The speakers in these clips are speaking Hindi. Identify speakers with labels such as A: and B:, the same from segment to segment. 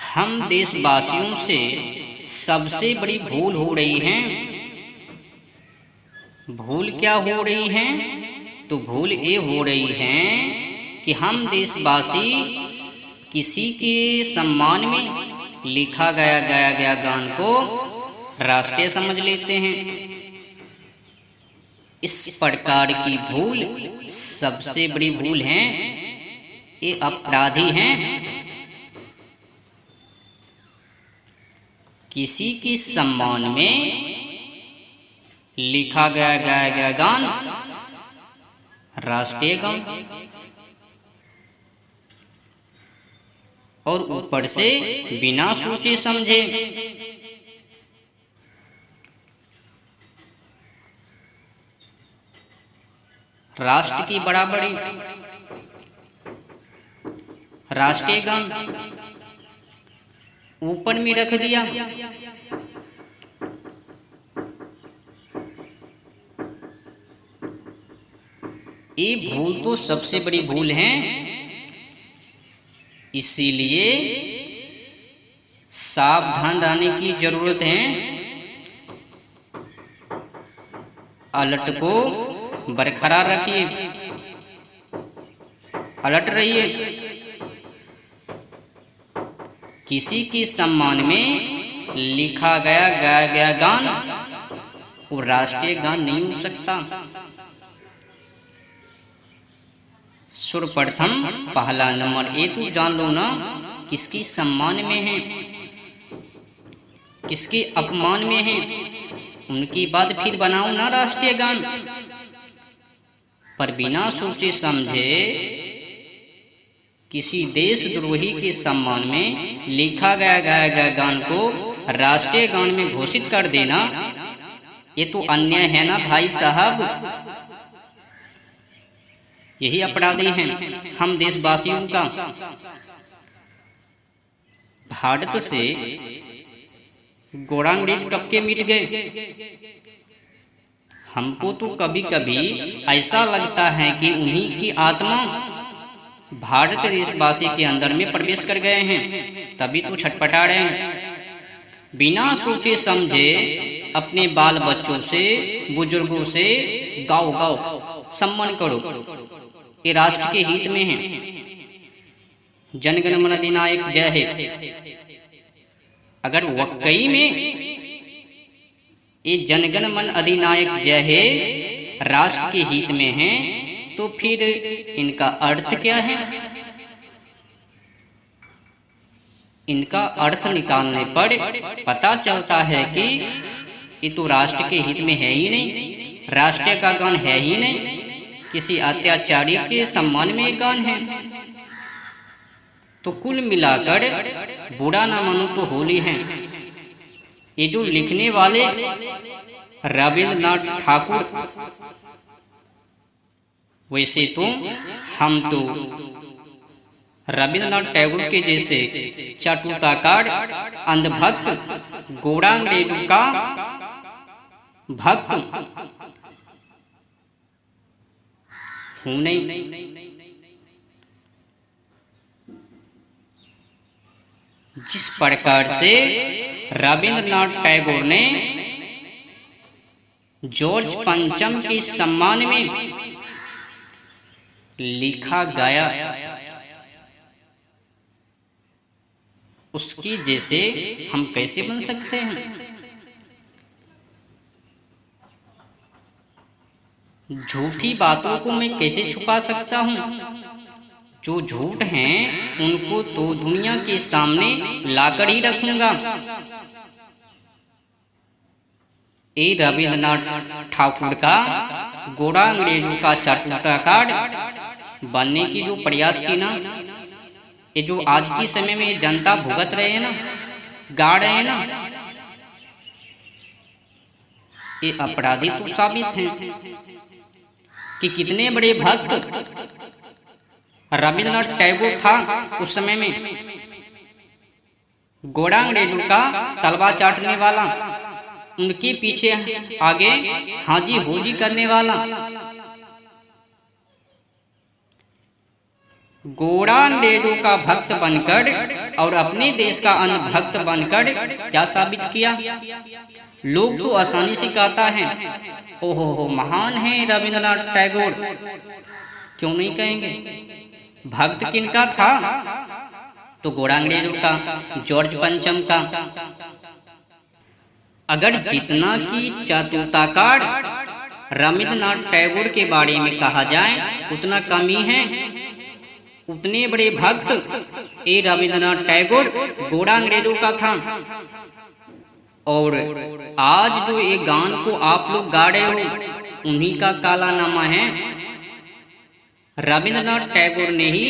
A: हम देशवासियों से सबसे बड़ी भूल हो रही है। भूल क्या हो रही है? तो भूल ये हो रही है कि हम देशवासी किसी के सम्मान में लिखा गाया गया गान को राष्ट्रीय समझ लेते हैं। इस प्रकार की भूल सबसे बड़ी भूल है। ये अपराधी हैं। किसी के सम्मान में लिखा गया गान राष्ट्रीय गान, और ऊपर से बिना सोचे समझे राष्ट्र की बराबरी राष्ट्रीय गान ऊपर में रख दिया। ये भूल तो सबसे बड़ी भूल है। इसीलिए सावधान रहने की जरूरत है। अलर्ट को बरकरार रखिए, अलर्ट रहिए। किसी के सम्मान में लिखा गया गान वो राष्ट्रीय गान नहीं हो सकता। सर्वप्रथम पहला नंबर ये तो जान लो ना, किसकी सम्मान में है, किसके अपमान में है, उनकी बात फिर बनाओ ना राष्ट्रीय गान। पर बिना सोचे समझे किसी देशद्रोही के सम्मान में लिखा गया गान को राष्ट्रीय गान में घोषित कर देना, ये तो अन्याय है ना भाई साहब। यही अपराधी हैं हम देशवासियों का। भारत से गोरा अंग्रेज कब के मिट गए। हमको तो कभी कभी ऐसा लगता है कि उन्हीं की आत्मा भारत देशवासी के अंदर में प्रवेश कर गए हैं, तभी तो छटपटा रहे हैं। बिना सोचे समझे अपने बाल बच्चों से, बुजुर्गों से गाओ सम्मान करो, ये राष्ट्र के हित में है। जनगण मन अधिनायक जय है। अगर वाकई में ये जनगण मन अधिनायक जय है राष्ट्र के हित में है, तो फिर इनका अर्थ क्या है? इनका अर्थ निकालने पर पता चलता है कि ये तो राष्ट्र के हित में है ही नहीं, राष्ट्र का गान है ही नहीं, किसी अत्याचारी के सम्मान में गान है। तो कुल मिलाकर बुरा ना मानो तो होली है। ये जो लिखने वाले रविंद्रनाथ ठाकुर, वैसे तो हम तो रविंद्रनाथ टैगोर के जैसे चटुताकार अंधभक्त गोरा अंग्रेजों का भक्त हूं नहीं। जिस प्रकार से रविंद्रनाथ टैगोर ने जॉर्ज पंचम के सम्मान में लिखा गाया, उसकी जैसे हम कैसे बन सकते हैं? झूठी बातों को मैं कैसे छुपा सकता हूं? जो झूठ हैं उनको तो दुनिया के सामने लाकर ही रखूंगा। ये रविंद्रनाथ ठाकुर का गोरा अंग्रेजों का चटुटाकार बनने की जो प्रयास की ना, ये जो आज की समय में जनता भुगत रहे हैं ना, गा रहे हैं ना, ये अपराधी तो साबित हैं कि कितने बड़े भक्त रविंद्रनाथ टैगोर था उस समय में। गोरा अंग्रेजों का तलवार चाटने वाला, उनके पीछे आगे हाजी होजी करने वाला। गोरा अंग्रेजों का भक्त बनकर और अपने देश का अनभक्त बनकर क्या साबित किया? लोग तो आसानी से कहता है ओहो महान है रविंद्रनाथ टैगोर, क्यों नहीं कहेंगे? भक्त किनका था? तो गोरा अंग्रेजों का, जॉर्ज पंचम का। अगर जितना की चतुर्थाकार रविंद्रनाथ टैगोर के बारे में कहा जाए उतना कम ही है। उतने बड़े भक्त ए रविंद्रनाथ टैगोर गोरा अंग्रेजों का था। और आज जो ये गान को आप लोग गा रहे हो उन्हीं का काला नामा है। रविंद्रनाथ टैगोर ने ही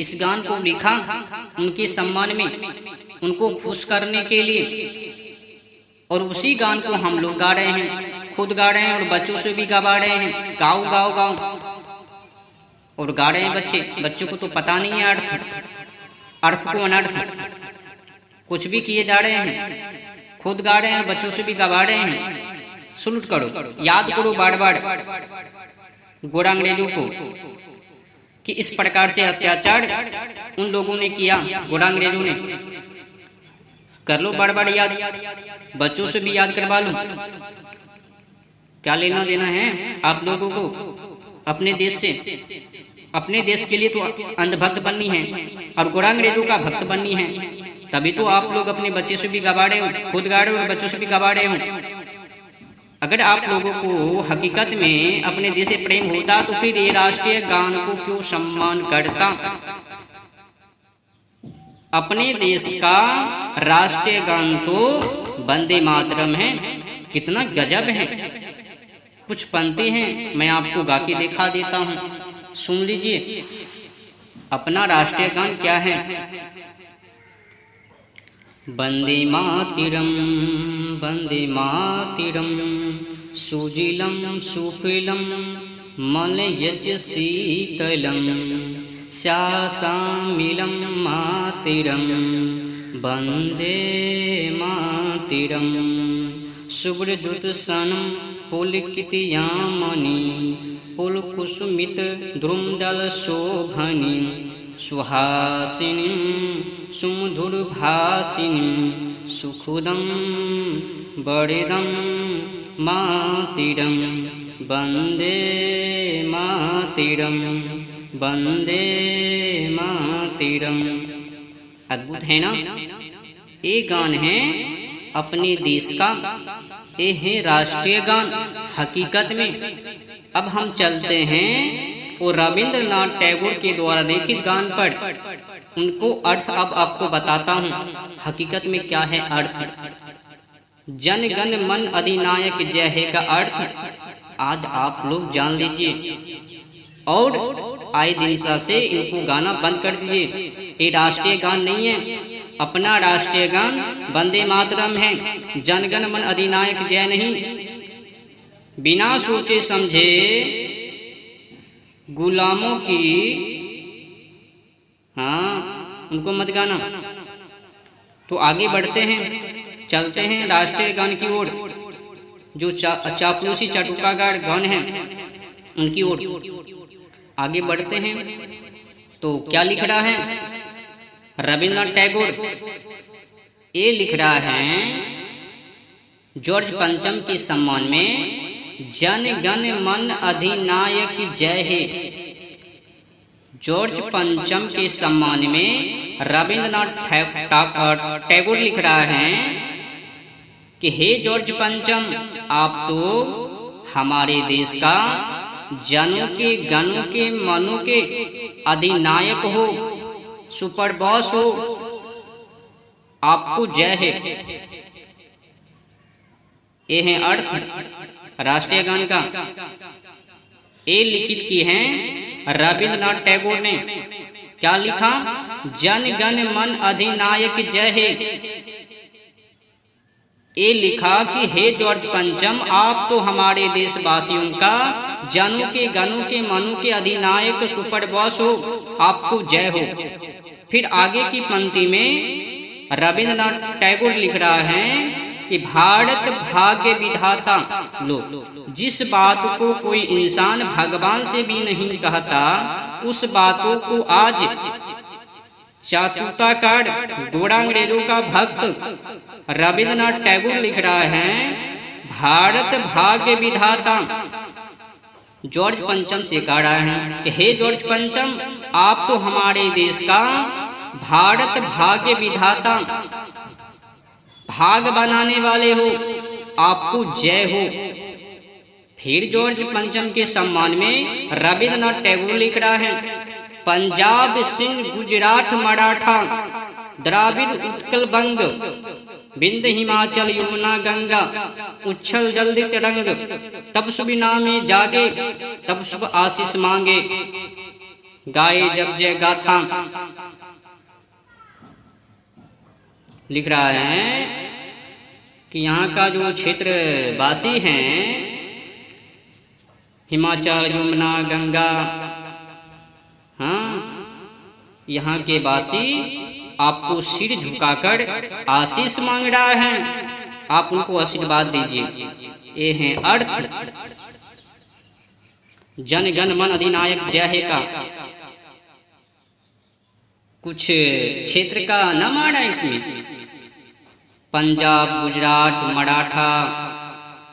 A: इस गान को लिखा उनके सम्मान में, उनको खुश करने के लिए। और उसी गान को हम लोग गा रहे हैं, खुद गा रहे हैं और बच्चों से भी गवा रहे हैं। गाओ गाओ गाओ और गा रहे हैं बच्चे। बच्चों को तो पता नहीं है अर्थ को अनर्थ कुछ भी किए जा रहे हैं। खुद गा रहे हैं और बच्चों से भी गवा रहे हैं। सुलूट करो, याद करो बार बार गोरा अंग्रेजों को कि इस प्रकार से अत्याचार उन लोगों ने किया, गोरा अंग्रेजों ने। कर लो बार बार याद, बच्चों से भी याद करवा लो। क्या लेना देना है आप लोगों को अपने देश से? अपने देश के लिए तो अंधभक्त बननी है और गोरा अंग्रेजों का भक्त बननी है। तभी तो आप लोग अपने बच्चे से भी गवा रहे हो, खुद गा रहे हो और बच्चों से भी गवा रहे हो। अगर आप लोगों को हकीकत में अपने देश से प्रेम होता तो फिर ये राष्ट्रीय गान को क्यों सम्मान करता? अपने देश का राष्ट्रीय गान तो वंदे मातरम है। कितना गजब है। कुछ पंक्ति हैं, मैं आपको गा के दिखा देता हूँ, सुन लीजिए। अपना राष्ट्रीय गान क्या है? वंदे मातरम वंदे मातरम सुजिलम सुफलम मलयज शीतलम शासामिलम मातरम वंदे मातरम सुब्रजुतसनम पुलकितयामणि पुलकुसुमित ध्रुमदल शोभनि सुहासिनी सुमधुरभासिनी सुखदं वरदं मातरं वंदे मातरं वंदे मातरं। अद्भुत है ना? ये गान है अपने देश का, ये है राष्ट्रीय गान हकीकत में। अब हम चलते हैं और रविंद्रनाथ टैगोर के द्वारा लिखित गान पर, उनको अर्थ अब आपको बताता हूँ हकीकत में क्या है अर्थ। जन गण मन अधिनायक जय हे का अर्थ आज आप लोग जान लीजिए और आए दिन से इनको गाना बंद कर दीजिए। ये राष्ट्रीय गान नहीं है, अपना राष्ट्रीय गान वंदे मातरम है। जनगण मन अधिनायक जय नहीं। बिना सोचे समझे गुलामों की, हाँ, उनको मत गाना। तो आगे बढ़ते हैं, चलते हैं राष्ट्रीय गान की ओर, जो चापलूसी चटुकागार गान है उनकी ओर आगे बढ़ते हैं। तो क्या लिख रहा है रविंद्रनाथ टैगोर? ये लिख रहा है जॉर्ज पंचम के सम्मान में, जन गण मन अधिनायक जय हे। जॉर्ज पंचम के सम्मान में रविंद्रनाथ टैगोर लिख रहा है कि हे जॉर्ज पंचम, आप तो हमारे देश का जनों के गणों के मनों के अधिनायक हो, सुपर बॉस हो, आपको जय है। ये है अर्थ राष्ट्रीय गान का। ये लिखित की है रविंद्रनाथ टैगोर ने। क्या लिखा? जन गण मन अधिनायक जय हे। ये लिखा कि हे जॉर्ज पंचम, आप तो हमारे देशवासियों का जनों के गणों के मनों के अधिनायक सुपर बॉस हो, आपको जय हो। फिर आगे की पंक्ति में रविंद्रनाथ टैगोर लिख रहा है कि भारत भाग्य विधाता। लो, जिस बात को कोई इंसान भगवान से भी नहीं कहता उस बातों को आज चाटुकाकार गोरा अंग्रेजों का भक्त रविंद्रनाथ टैगोर लिख रहा है। भारत भाग्य विधाता जॉर्ज पंचम से कह रहा है कि हे जॉर्ज पंचम, आप तो हमारे देश का भारत भाग्य विधाता, भाग बनाने वाले हो, आपको जय हो। फिर जॉर्ज पंचम के सम्मान में रविंद्रनाथ टैगोर लिख रहा है, पंजाब सिंध गुजरात मराठा द्राविड़ उत्कल बंग बिंद हिमाचल यमुना गंगा उच्छल जल्दी तरंग, तब शुभ नामे जागे तब शुभ आशीष मांगे, गाए जब जय गाथा। लिख रहा है कि यहाँ का जो क्षेत्र वासी हैं, हिमाचल यमुना गंगा, हाँ, यहाँ के वासी आपको सिर झुकाकर आशीष मांग रहा है, आप उनको आशीर्वाद दीजिए। ये है अर्थ जन गण मन अधिनायक जय हे का। कुछ क्षेत्र का नाम आ रहा है इसमें, पंजाब गुजरात मराठा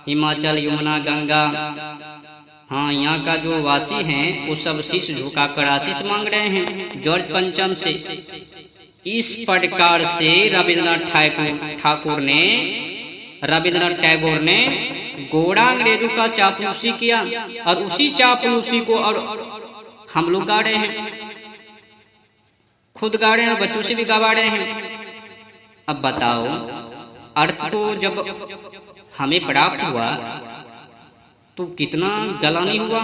A: हिमाचल यमुना गंगा, हाँ, यहाँ का जो वासी हैं वो सब शीश झुकाकर आशीष मांग रहे हैं जॉर्ज पंचम से। इस प्रकार से रविंद्रनाथ टैगोर ने गोरा अंग्रेजों का चापलूसी किया, और उसी चापलूसी को और हम लोग गा रहे हैं, खुद गा रहे हैं, बच्चों से भी गवा रहे हैं। अब बताओ, अर्थ तो जब हमें प्राप्त हुआ तो कितना गलानी हुआ।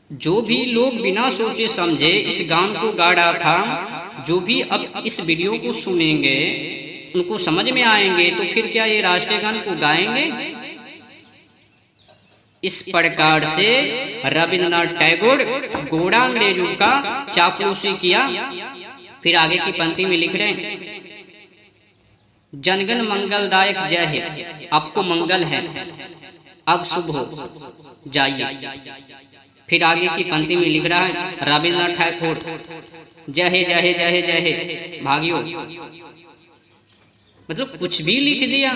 A: जो भी लोग बिना सोचे समझे इस गान को गा रहा था, जो भी अब इस वीडियो को सुनेंगे उनको समझ में आएंगे, तो फिर क्या ये राष्ट्रीय गान को गाएंगे? इस प्रकार से रविंद्रनाथ टैगोर गोरा अंग्रेजों का चापलूसी किया। फिर आगे की पंक्ति में लिख रहे हैं, जनगण मंगलदायक जय है, आपको मंगल है, अब शुभ हो जाइए। फिर आगे की पंक्ति में लिख रहा है, रविंद्रनाथ टैगोर जय हे जय हे जय हे जय हे भागियो, मतलब कुछ भी लिख दिया।